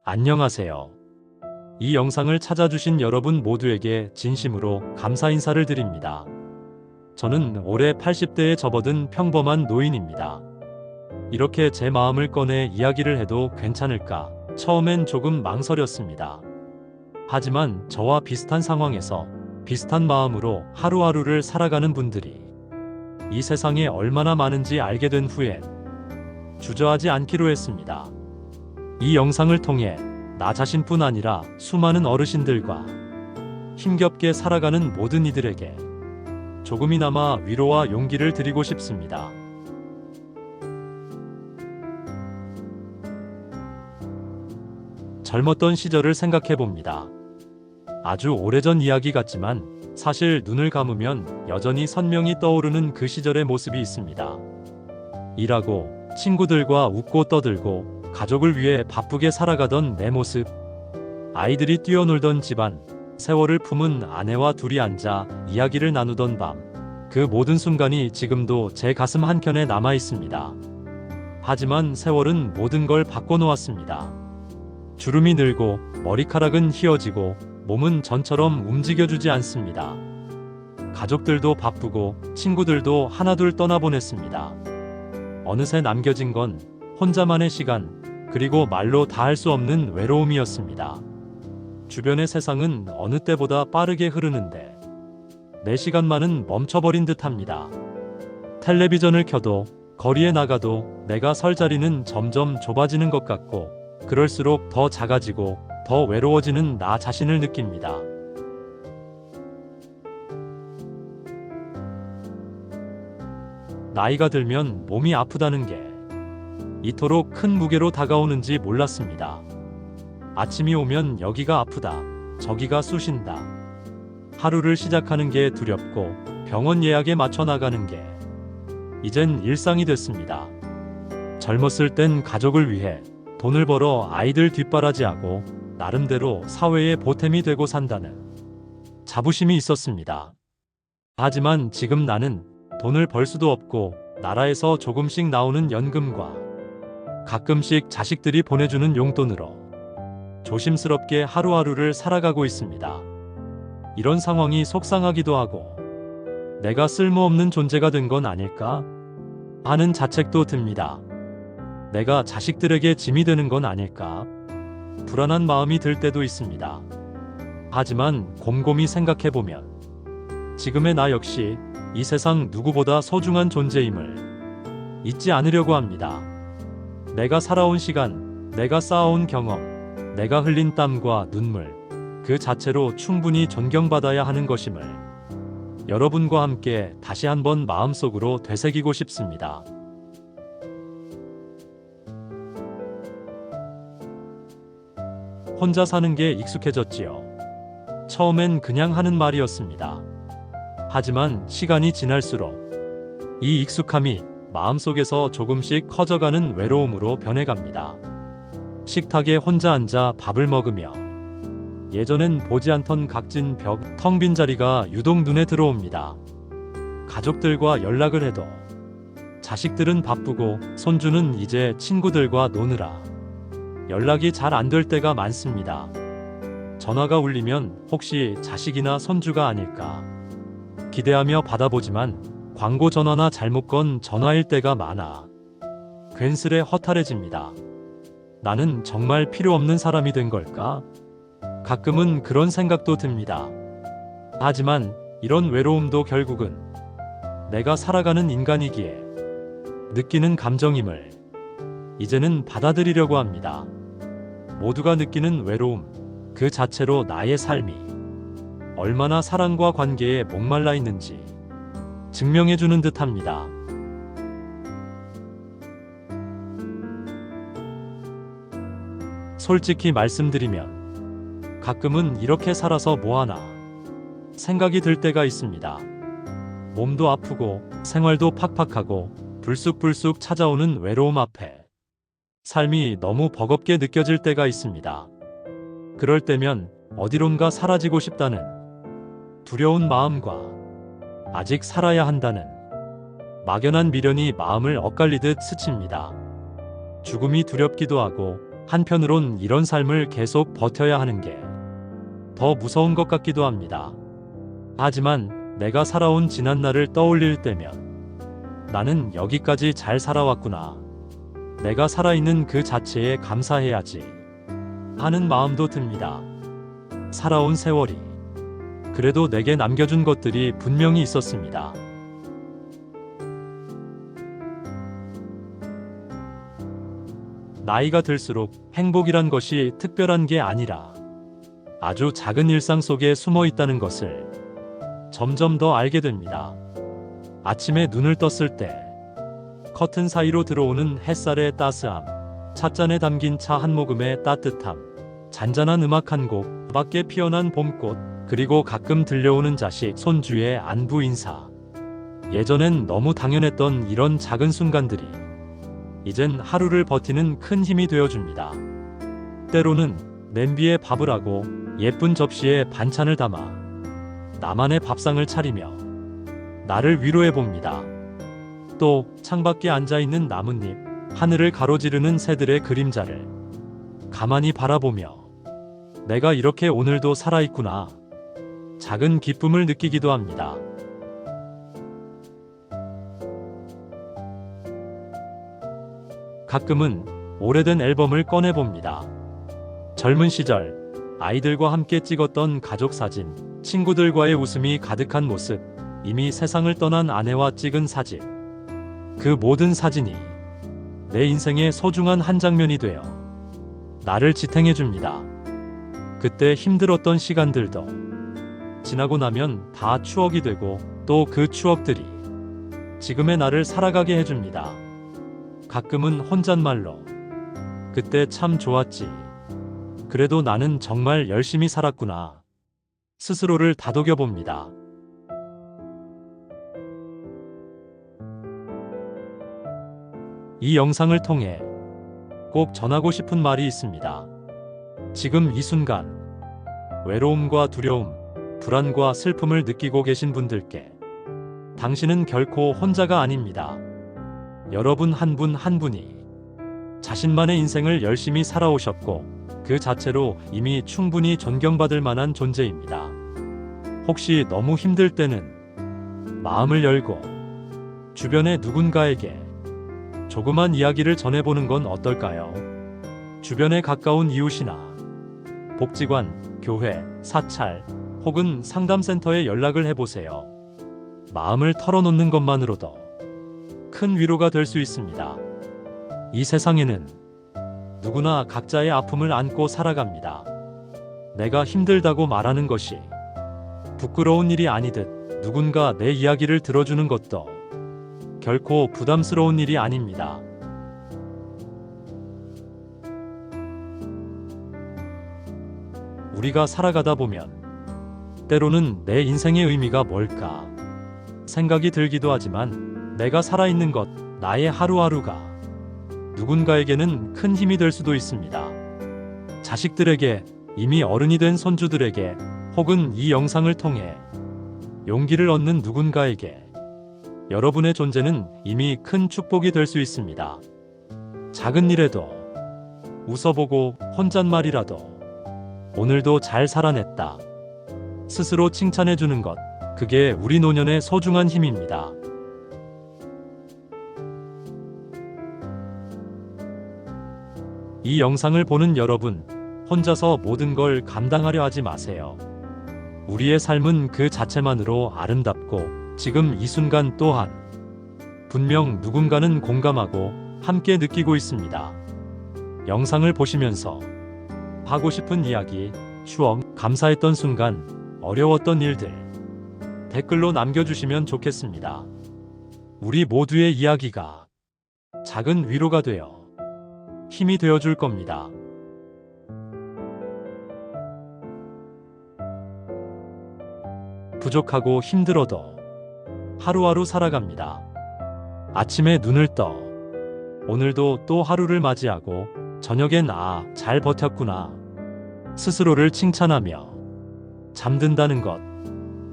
안녕하세요. 이 영상을 찾아주신 여러분 모두에게 진심으로 감사 인사를 드립니다. 저는 올해 80대에 접어든 평범한 노인입니다. 이렇게 제 마음을 꺼내 이야기를 해도 괜찮을까? 처음엔 조금 망설였습니다. 하지만 저와 비슷한 상황에서 비슷한 마음으로 하루하루를 살아가는 분들이 이 세상에 얼마나 많은지 알게 된 후엔 주저하지 않기로 했습니다. 이 영상을 통해 나 자신뿐 아니라 수많은 어르신들과 힘겹게 살아가는 모든 이들에게 조금이나마 위로와 용기를 드리고 싶습니다. 젊었던 시절을 생각해 봅니다. 아주 오래전 이야기 같지만 사실 눈을 감으면 여전히 선명히 떠오르는 그 시절의 모습이 있습니다. 일하고 친구들과 웃고 떠들고 가족을 위해 바쁘게 살아가던 내 모습, 아이들이 뛰어놀던 집안, 세월을 품은 아내와 둘이 앉아 이야기를 나누던 밤, 그 모든 순간이 지금도 제 가슴 한켠에 남아 있습니다. 하지만 세월은 모든 걸 바꿔놓았습니다. 주름이 늘고 머리카락은 휘어지고 몸은 전처럼 움직여주지 않습니다. 가족들도 바쁘고 친구들도 하나둘 떠나보냈습니다. 어느새 남겨진 건 혼자만의 시간, 그리고 말로 다 할 수 없는 외로움이었습니다. 주변의 세상은 어느 때보다 빠르게 흐르는데 내 시간만은 멈춰버린 듯합니다. 텔레비전을 켜도 거리에 나가도 내가 설 자리는 점점 좁아지는 것 같고 그럴수록 더 작아지고 더 외로워지는 나 자신을 느낍니다. 나이가 들면 몸이 아프다는 게 이토록 큰 무게로 다가오는지 몰랐습니다. 아침이 오면 여기가 아프다, 저기가 쑤신다. 하루를 시작하는 게 두렵고 병원 예약에 맞춰 나가는 게 이젠 일상이 됐습니다. 젊었을 땐 가족을 위해 돈을 벌어 아이들 뒷바라지하고 나름대로 사회의 보탬이 되고 산다는 자부심이 있었습니다. 하지만 지금 나는 돈을 벌 수도 없고 나라에서 조금씩 나오는 연금과 가끔씩 자식들이 보내주는 용돈으로 조심스럽게 하루하루를 살아가고 있습니다. 이런 상황이 속상하기도 하고 내가 쓸모없는 존재가 된 건 아닐까 하는 자책도 듭니다. 내가 자식들에게 짐이 되는 건 아닐까 불안한 마음이 들 때도 있습니다. 하지만 곰곰이 생각해보면 지금의 나 역시 이 세상 누구보다 소중한 존재임을 잊지 않으려고 합니다. 내가 살아온 시간, 내가 쌓아온 경험, 내가 흘린 땀과 눈물, 그 자체로 충분히 존경받아야 하는 것임을 여러분과 함께 다시 한번 마음속으로 되새기고 싶습니다. 혼자 사는 게 익숙해졌지요. 처음엔 그냥 하는 말이었습니다. 하지만 시간이 지날수록 이 익숙함이 마음속에서 조금씩 커져가는 외로움으로 변해갑니다. 식탁에 혼자 앉아 밥을 먹으며 예전엔 보지 않던 각진 벽, 텅 빈 자리가 유독 눈에 들어옵니다. 가족들과 연락을 해도 자식들은 바쁘고 손주는 이제 친구들과 노느라 연락이 잘 안 될 때가 많습니다. 전화가 울리면 혹시 자식이나 손주가 아닐까 기대하며 받아보지만 광고 전화나 잘못 건 전화일 때가 많아 괜스레 허탈해집니다. 나는 정말 필요 없는 사람이 된 걸까? 가끔은 그런 생각도 듭니다. 하지만 이런 외로움도 결국은 내가 살아가는 인간이기에 느끼는 감정임을 이제는 받아들이려고 합니다. 모두가 느끼는 외로움 그 자체로 나의 삶이 얼마나 사랑과 관계에 목말라 있는지 증명해주는 듯합니다. 솔직히 말씀드리면 가끔은 이렇게 살아서 뭐하나 생각이 들 때가 있습니다. 몸도 아프고 생활도 팍팍하고 불쑥불쑥 찾아오는 외로움 앞에 삶이 너무 버겁게 느껴질 때가 있습니다. 그럴 때면 어디론가 사라지고 싶다는 두려운 마음과 아직 살아야 한다는 막연한 미련이 마음을 엇갈리듯 스칩니다. 죽음이 두렵기도 하고 한편으론 이런 삶을 계속 버텨야 하는 게 더 무서운 것 같기도 합니다. 하지만 내가 살아온 지난날을 떠올릴 때면 나는 여기까지 잘 살아왔구나. 내가 살아있는 그 자체에 감사해야지 하는 마음도 듭니다. 살아온 세월이 그래도 내게 남겨준 것들이 분명히 있었습니다. 나이가 들수록 행복이란 것이 특별한 게 아니라 아주 작은 일상 속에 숨어 있다는 것을 점점 더 알게 됩니다. 아침에 눈을 떴을 때 커튼 사이로 들어오는 햇살의 따스함, 찻잔에 담긴 차 한 모금의 따뜻함, 잔잔한 음악 한 곡, 밖에 피어난 봄꽃, 그리고 가끔 들려오는 자식, 손주의 안부 인사. 예전엔 너무 당연했던 이런 작은 순간들이 이젠 하루를 버티는 큰 힘이 되어줍니다. 때로는 냄비에 밥을 하고 예쁜 접시에 반찬을 담아 나만의 밥상을 차리며 나를 위로해 봅니다. 또 창밖에 앉아있는 나뭇잎, 하늘을 가로지르는 새들의 그림자를 가만히 바라보며 내가 이렇게 오늘도 살아있구나. 작은 기쁨을 느끼기도 합니다. 가끔은 오래된 앨범을 꺼내봅니다. 젊은 시절 아이들과 함께 찍었던 가족 사진, 친구들과의 웃음이 가득한 모습, 이미 세상을 떠난 아내와 찍은 사진. 그 모든 사진이 내 인생의 소중한 한 장면이 되어 나를 지탱해줍니다. 그때 힘들었던 시간들도 지나고 나면 다 추억이 되고 또 그 추억들이 지금의 나를 살아가게 해줍니다. 가끔은 혼잣말로 그때 참 좋았지. 그래도 나는 정말 열심히 살았구나. 스스로를 다독여 봅니다. 이 영상을 통해 꼭 전하고 싶은 말이 있습니다. 지금 이 순간 외로움과 두려움, 불안과 슬픔을 느끼고 계신 분들께 당신은 결코 혼자가 아닙니다. 여러분 한 분 한 분이 자신만의 인생을 열심히 살아오셨고 그 자체로 이미 충분히 존경받을 만한 존재입니다. 혹시 너무 힘들 때는 마음을 열고 주변의 누군가에게 조그만 이야기를 전해보는 건 어떨까요? 주변에 가까운 이웃이나 복지관, 교회, 사찰 혹은 상담센터에 연락을 해보세요. 마음을 털어놓는 것만으로도 큰 위로가 될 수 있습니다. 이 세상에는 누구나 각자의 아픔을 안고 살아갑니다. 내가 힘들다고 말하는 것이 부끄러운 일이 아니듯 누군가 내 이야기를 들어주는 것도 결코 부담스러운 일이 아닙니다. 우리가 살아가다 보면 때로는 내 인생의 의미가 뭘까 생각이 들기도 하지만 내가 살아있는 것, 나의 하루하루가 누군가에게는 큰 힘이 될 수도 있습니다. 자식들에게, 이미 어른이 된 손주들에게, 혹은 이 영상을 통해 용기를 얻는 누군가에게 여러분의 존재는 이미 큰 축복이 될 수 있습니다. 작은 일에도 웃어보고 혼잣말이라도 오늘도 잘 살아냈다. 스스로 칭찬해주는 것, 그게 우리 노년의 소중한 힘입니다. 이 영상을 보는 여러분, 혼자서 모든 걸 감당하려 하지 마세요. 우리의 삶은 그 자체만으로 아름답고 지금 이 순간 또한 분명 누군가는 공감하고 함께 느끼고 있습니다. 영상을 보시면서 하고 싶은 이야기, 추억, 감사했던 순간, 어려웠던 일들 댓글로 남겨주시면 좋겠습니다. 우리 모두의 이야기가 작은 위로가 되어 힘이 되어줄 겁니다. 부족하고 힘들어도 하루하루 살아갑니다. 아침에 눈을 떠 오늘도 또 하루를 맞이하고 저녁엔 잘 버텼구나 스스로를 칭찬하며 잠든다는 것.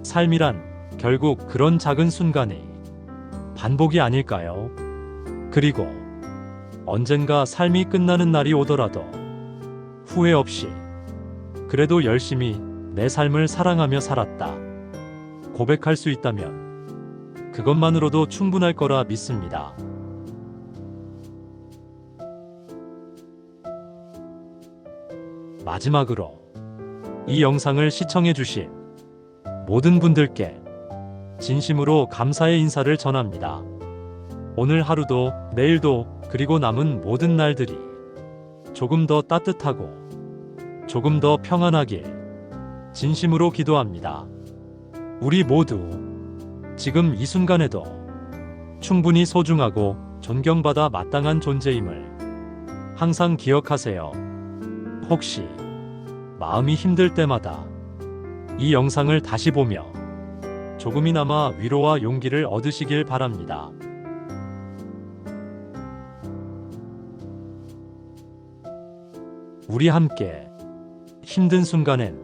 삶이란 결국 그런 작은 순간의 반복이 아닐까요? 그리고 언젠가 삶이 끝나는 날이 오더라도 후회 없이 그래도 열심히 내 삶을 사랑하며 살았다. 고백할 수 있다면 그것만으로도 충분할 거라 믿습니다. 마지막으로 이 영상을 시청해주신 모든 분들께 진심으로 감사의 인사를 전합니다. 오늘 하루도 내일도 그리고 남은 모든 날들이 조금 더 따뜻하고 조금 더 평안하길 진심으로 기도합니다. 우리 모두 지금 이 순간에도 충분히 소중하고 존경받아 마땅한 존재임을 항상 기억하세요. 혹시 마음이 힘들 때마다 이 영상을 다시 보며 조금이나마 위로와 용기를 얻으시길 바랍니다. 우리 함께 힘든 순간엔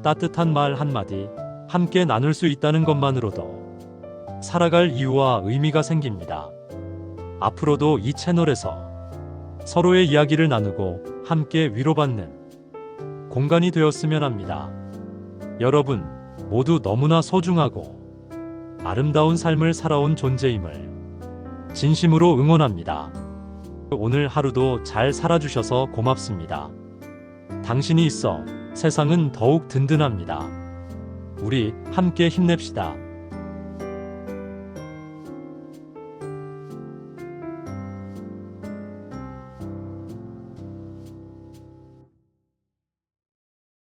따뜻한 말 한마디 함께 나눌 수 있다는 것만으로도 살아갈 이유와 의미가 생깁니다. 앞으로도 이 채널에서 서로의 이야기를 나누고 함께 위로받는 공간이 되었으면 합니다. 여러분 모두 너무나 소중하고 아름다운 삶을 살아온 존재임을 진심으로 응원합니다. 오늘 하루도 잘 살아주셔서 고맙습니다. 당신이 있어 세상은 더욱 든든합니다. 우리 함께 힘냅시다.